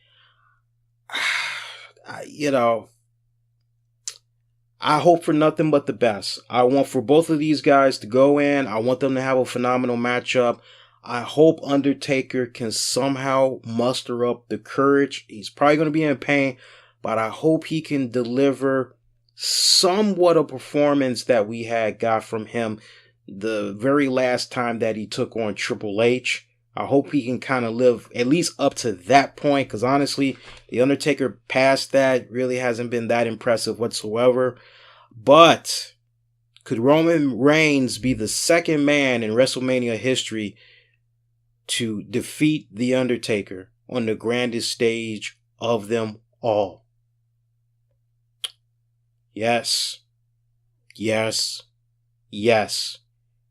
I hope for nothing but the best. I want for both of these guys to go in. I want them to have a phenomenal matchup. I hope Undertaker can somehow muster up the courage. He's probably going to be in pain, but I hope he can deliver somewhat a performance that we got from him the very last time that he took on Triple H. I hope he can kind of live at least up to that point, because honestly, The Undertaker past that really hasn't been that impressive whatsoever. But could Roman Reigns be the second man in WrestleMania history to defeat The Undertaker on the grandest stage of them all? Yes. Yes. Yes.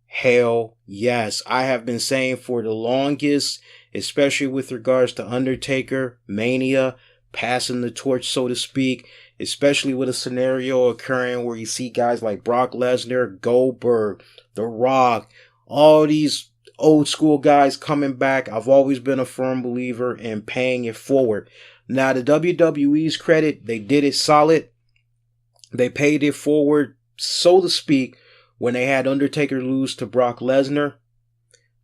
Hell yes. I have been saying for the longest, especially with regards to Undertaker, Mania, passing the torch, so to speak, especially with a scenario occurring where you see guys like Brock Lesnar, Goldberg, The Rock, all these old school guys coming back. I've always been a firm believer in paying it forward. Now, the WWE's credit, they did it solid. They paid it forward, so to speak, when they had Undertaker lose to Brock Lesnar.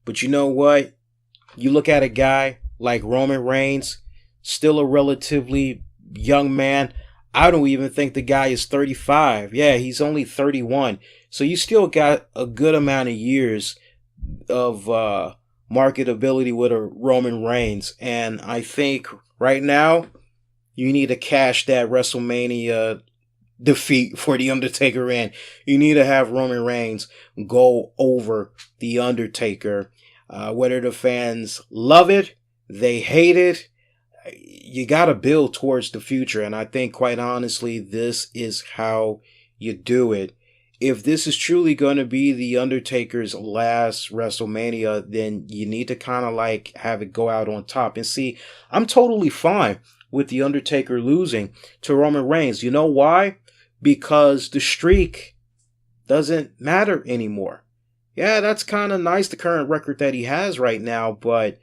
But you know what? You look at a guy like Roman Reigns, still a relatively young man. I don't even think the guy is 35. Yeah, he's only 31. So you still got a good amount of years of marketability with a Roman Reigns. And I think right now, you need to cash that WrestleMania defeat for The Undertaker in. You need to have Roman Reigns go over The Undertaker. Whether the fans love it, they hate it, you got to build towards the future. And I think, quite honestly, this is how you do it. If this is truly going to be The Undertaker's last WrestleMania, then you need to kind of like have it go out on top. And see, I'm totally fine with The Undertaker losing to Roman Reigns. You know why? Because the streak doesn't matter anymore. Yeah, that's kind of nice, the current record that he has right now, but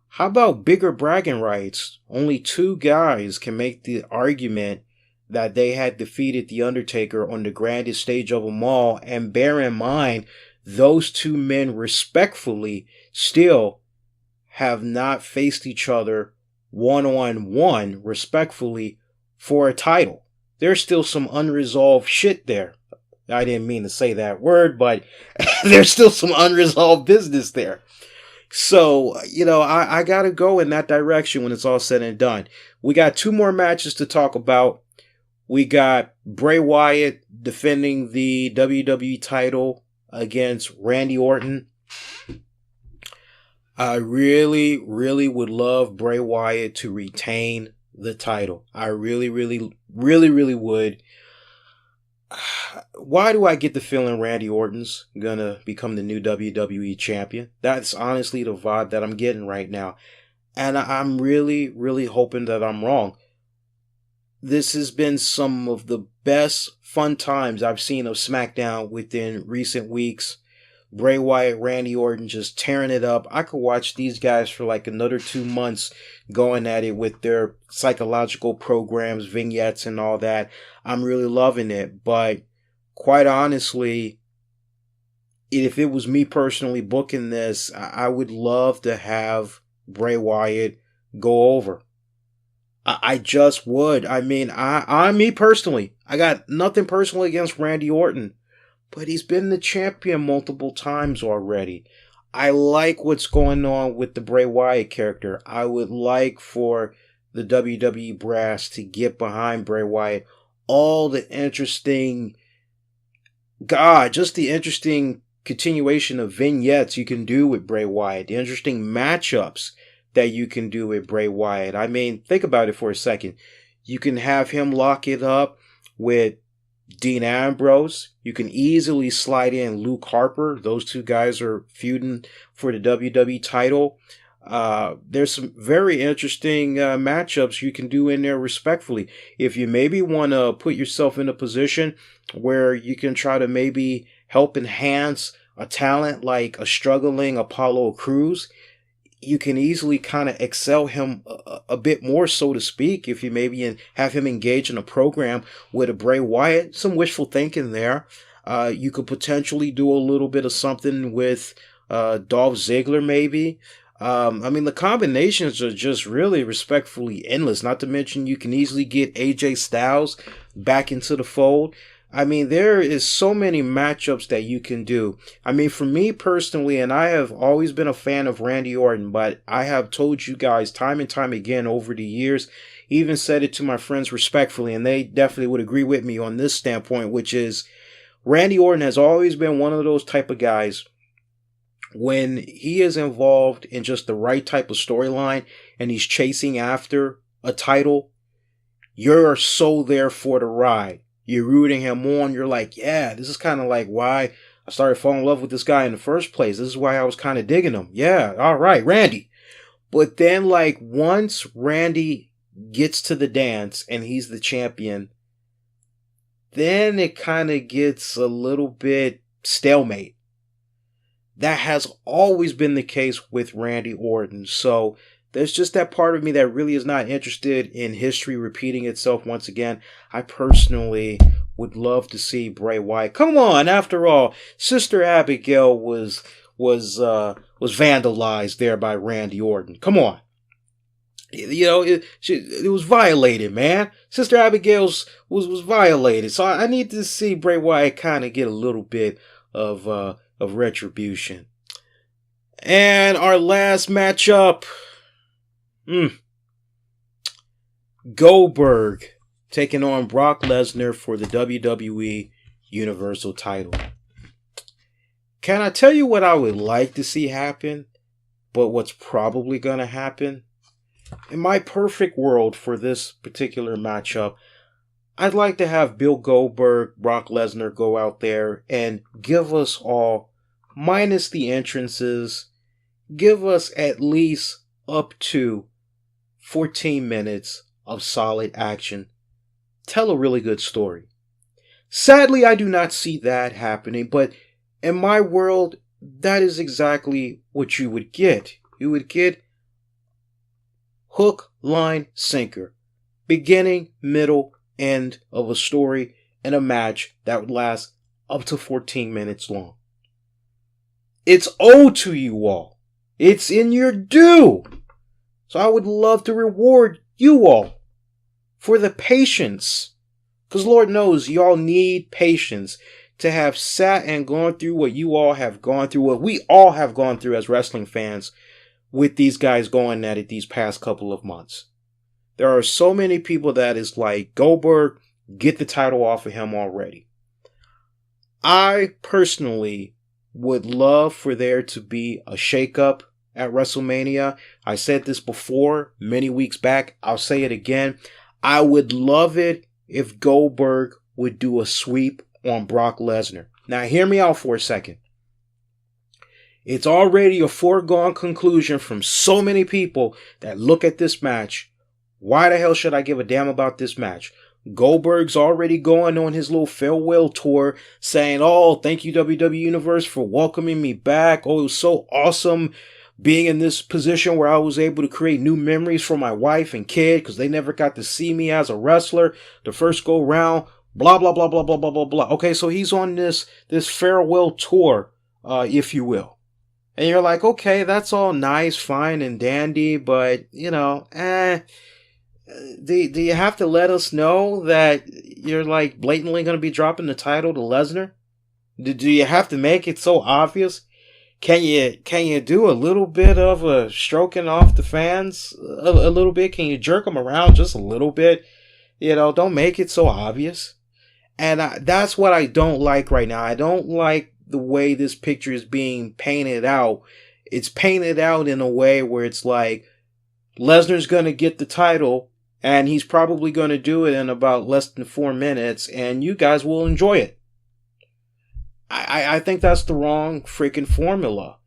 how about bigger bragging rights? Only two guys can make the argument that they had defeated The Undertaker on the grandest stage of them all, and bear in mind, those two men respectfully still have not faced each other one-on-one respectfully for a title. There's still some unresolved shit there. I didn't mean to say that word, but there's still some unresolved business there. So, I got to go in that direction when it's all said and done. We got two more matches to talk about. We got Bray Wyatt defending the WWE title against Randy Orton. I really, really would love Bray Wyatt to retain the title. I really, really, really, really would. Why do I get the feeling Randy Orton's gonna become the new WWE champion? That's honestly the vibe that I'm getting right now. And I'm really, really hoping that I'm wrong. This has been some of the best fun times I've seen of SmackDown within recent weeks. Bray Wyatt, Randy Orton just tearing it up. I could watch these guys for like another 2 months going at it with their psychological programs, vignettes, and all that. I'm really loving it. But quite honestly, if it was me personally booking this, I would love to have Bray Wyatt go over. I just would. I mean, I'm me personally. I got nothing personally against Randy Orton, but he's been the champion multiple times already. I like what's going on with the Bray Wyatt character. I would like for the WWE brass to get behind Bray Wyatt. All the interesting, just the interesting continuation of vignettes you can do with Bray Wyatt. The interesting matchups that you can do with Bray Wyatt. I mean, think about it for a second. You can have him lock it up with Dean Ambrose. You can easily slide in Luke Harper. Those two guys are feuding for the WWE title. There's some very interesting matchups you can do in there respectfully. If you maybe want to put yourself in a position where you can try to maybe help enhance a talent like a struggling Apollo Crews, you can easily kind of excel him a bit more, so to speak, if you maybe have him engage in a program with a Bray Wyatt. Some wishful thinking there. You could potentially do a little bit of something with Dolph Ziggler, maybe. I mean, the combinations are just really respectfully endless. Not to mention, you can easily get AJ Styles back into the fold. I mean, there is so many matchups that you can do. I mean, for me personally, and I have always been a fan of Randy Orton, but I have told you guys time and time again over the years, even said it to my friends respectfully, and they definitely would agree with me on this standpoint, which is Randy Orton has always been one of those type of guys when he is involved in just the right type of storyline and he's chasing after a title, you're so there for the ride. You're rooting him on. You're like, yeah, this is kind of like why I started falling in love with this guy in the first place. This is why I was kind of digging him. Yeah, all right, Randy. But then, like, once Randy gets to the dance and he's the champion, then it kind of gets a little bit stalemate. That has always been the case with Randy Orton. So there's just that part of me that really is not interested in history repeating itself once again. I personally would love to see Bray Wyatt. Come on, after all, Sister Abigail was vandalized there by Randy Orton. Come on. You know, it was violated, man. Sister Abigail's was violated. So I need to see Bray Wyatt kind of get a little bit of retribution. And our last matchup, Goldberg taking on Brock Lesnar for the WWE Universal title. Can I tell you what I would like to see happen, but what's probably going to happen? In my perfect world for this particular matchup, I'd like to have Bill Goldberg, Brock Lesnar go out there and give us all, minus the entrances, give us at least up to 14 minutes of solid action. Tell a really good story. Sadly, I do not see that happening, but in my world, that is exactly what you would get. You would get hook, line, sinker. Beginning, middle, end of a story and a match that would last up to 14 minutes long. It's owed to you all. It's in your due. So I would love to reward you all for the patience. Because Lord knows y'all need patience to have sat and gone through what you all have gone through, what we all have gone through as wrestling fans with these guys going at it these past couple of months. There are so many people that is like, Goldberg, get the title off of him already. I personally would love for there to be a shakeup at WrestleMania. I said this before, many weeks back. I'll say it again. I would love it if Goldberg would do a sweep on Brock Lesnar. Now, hear me out for a second. It's already a foregone conclusion from so many people that look at this match. Why the hell should I give a damn about this match? Goldberg's already going on his little farewell tour saying, oh, thank you WWE Universe for welcoming me back. Oh, it was so awesome being in this position where I was able to create new memories for my wife and kid because they never got to see me as a wrestler the first go round. Blah, blah, blah, blah, blah, blah, blah, blah. Okay, so he's on this farewell tour, if you will. And you're like, okay, that's all nice, fine, and dandy, but, you know, do you have to let us know that you're like blatantly going to be dropping the title to Lesnar? Do you have to make it so obvious? Can you do a little bit of a stroking off the fans a little bit? Can you jerk them around just a little bit? You know, don't make it so obvious. And that's what I don't like right now. I don't like the way this picture is being painted out. It's painted out in a way where it's like Lesnar's going to get the title and he's probably going to do it in about less than 4 minutes and you guys will enjoy it. I think that's the wrong freaking formula.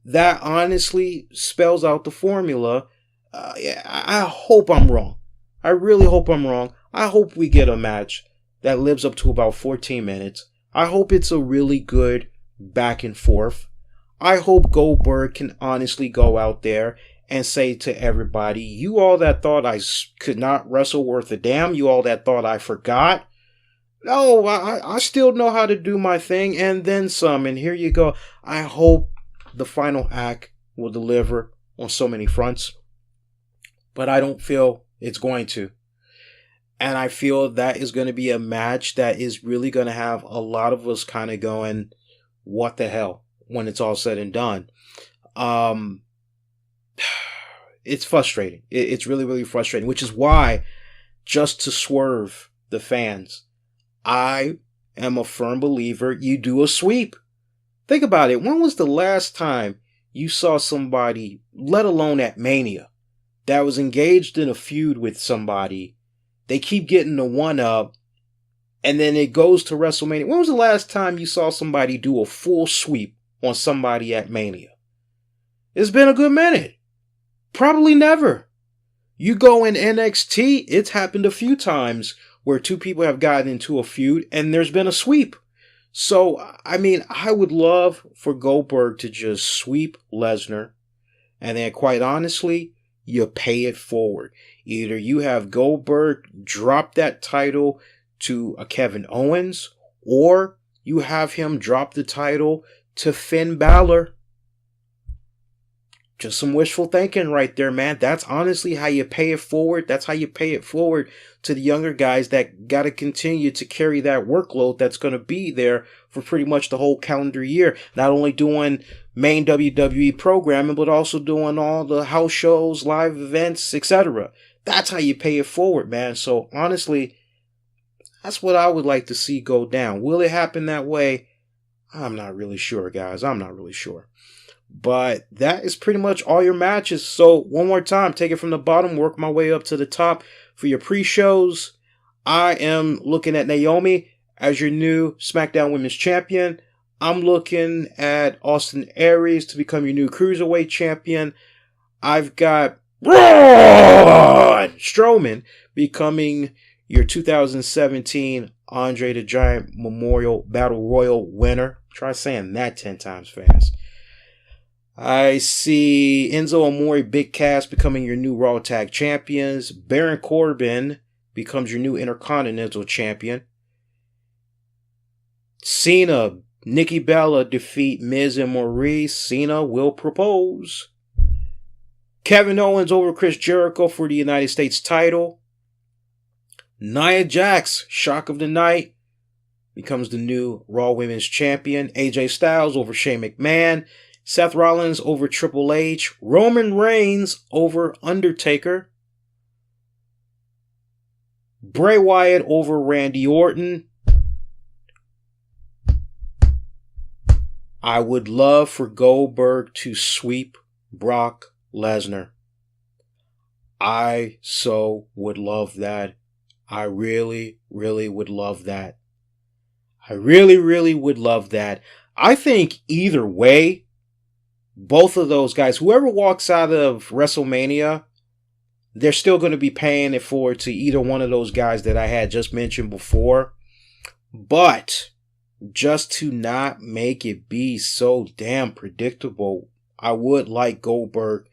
that honestly spells out the formula. I hope I'm wrong. I really hope I'm wrong. I hope we get a match that lives up to about 14 minutes. I hope it's a really good back and forth. I hope Goldberg can honestly go out there and say to everybody, you all that thought I could not wrestle worth a damn, you all that thought I forgot, no, I still know how to do my thing and then some, and here you go. I hope the final act will deliver on so many fronts, but I don't feel it's going to. And I feel that is going to be a match that is really going to have a lot of us kind of going, what the hell, when it's all said and done. It's frustrating. It's really, really frustrating, which is why, just to swerve the fans, I am a firm believer you do a sweep. Think about it. When was the last time you saw somebody, let alone at Mania, that was engaged in a feud with somebody? They keep getting the one up, and then it goes to WrestleMania. When was the last time you saw somebody do a full sweep on somebody at Mania? It's been a good minute. Probably never. You go in NXT, it's happened a few times where two people have gotten into a feud and there's been a sweep. So, I mean, I would love for Goldberg to just sweep Lesnar, and then quite honestly, you pay it forward. Either you have Goldberg drop that title to a Kevin Owens, or you have him drop the title to Finn Balor. Just some wishful thinking right there, man. That's honestly how you pay it forward. That's how you pay it forward to the younger guys that got to continue to carry that workload that's going to be there for pretty much the whole calendar year. Not only doing main WWE programming, but also doing all the house shows, live events, etc. That's how you pay it forward, man. So honestly, that's what I would like to see go down. Will it happen that way? I'm not really sure, guys. I'm not really sure. But that is pretty much all your matches. So one more time, take it from the bottom, work my way up to the top. For your pre-shows, I am looking at Naomi as your new SmackDown Women's Champion. I'm looking at Austin Aries to become your new Cruiserweight Champion. I've got Braun Strowman becoming your 2017 Andre the Giant Memorial Battle Royal winner. Try saying that 10 times fast. I see Enzo Amore, Big Cass becoming your new Raw Tag Champions. Baron Corbin becomes your new Intercontinental Champion. Cena, Nikki Bella defeat Miz and Maurice. Cena will propose. Kevin Owens over Chris Jericho for the United States title. Nia Jax, shock of the night, becomes the new Raw Women's Champion. AJ Styles over Shane McMahon. Seth Rollins over Triple H. Roman Reigns over Undertaker. Bray Wyatt over Randy Orton. I would love for Goldberg to sweep Brock Lesnar. I so would love that. I really, really would love that. I really, really would love that. I think either way, both of those guys, whoever walks out of WrestleMania, they're still going to be paying it forward to either one of those guys that I had just mentioned before. But just to not make it be so damn predictable, I would like Goldberg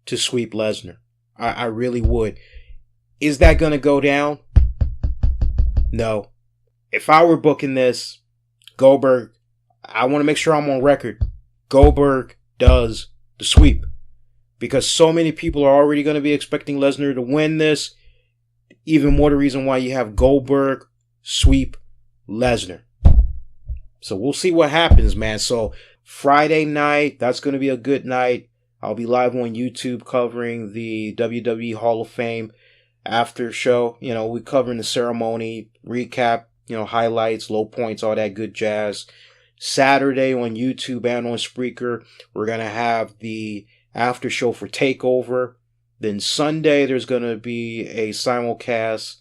to sweep Lesnar. I really would. Is that going to go down? No. If I were booking this, Goldberg, I want to make sure I'm on record. Goldberg does the sweep, because so many people are already going to be expecting Lesnar to win this. Even more the reason why you have Goldberg sweep Lesnar. So we'll see what happens, man. So Friday night, that's going to be a good night. I'll be live on YouTube covering the WWE Hall of Fame after show. You know, we're covering the ceremony, recap, highlights, low points, all that good jazz. Saturday on YouTube and on Spreaker, we're going to have the after show for TakeOver. Then Sunday, there's going to be a simulcast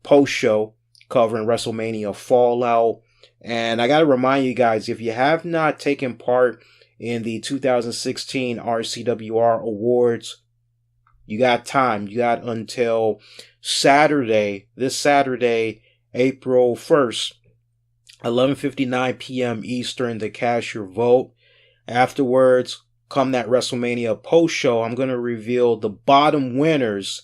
post show covering WrestleMania Fallout. And I got to remind you guys, if you have not taken part in the 2016 RCWR Awards. You got time. You got until Saturday, this Saturday, April 1st, 11:59 p.m. Eastern to cast your vote. Afterwards, come that WrestleMania post show, I'm going to reveal the bottom winners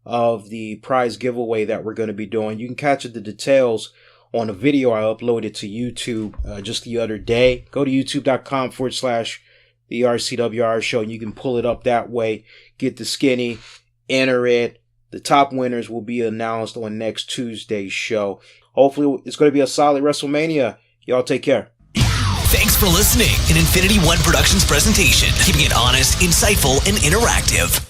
of the prize giveaway that we're going to be doing. You can catch the details on a video I uploaded to YouTube just the other day. Go to youtube.com/the RCWR Show and you can pull it up that way. Get the skinny, enter it. The top winners will be announced on next Tuesday's show. Hopefully it's going to be a solid WrestleMania. Y'all take care. Thanks for listening. An Infinity One Productions presentation, keeping it honest, insightful, and interactive.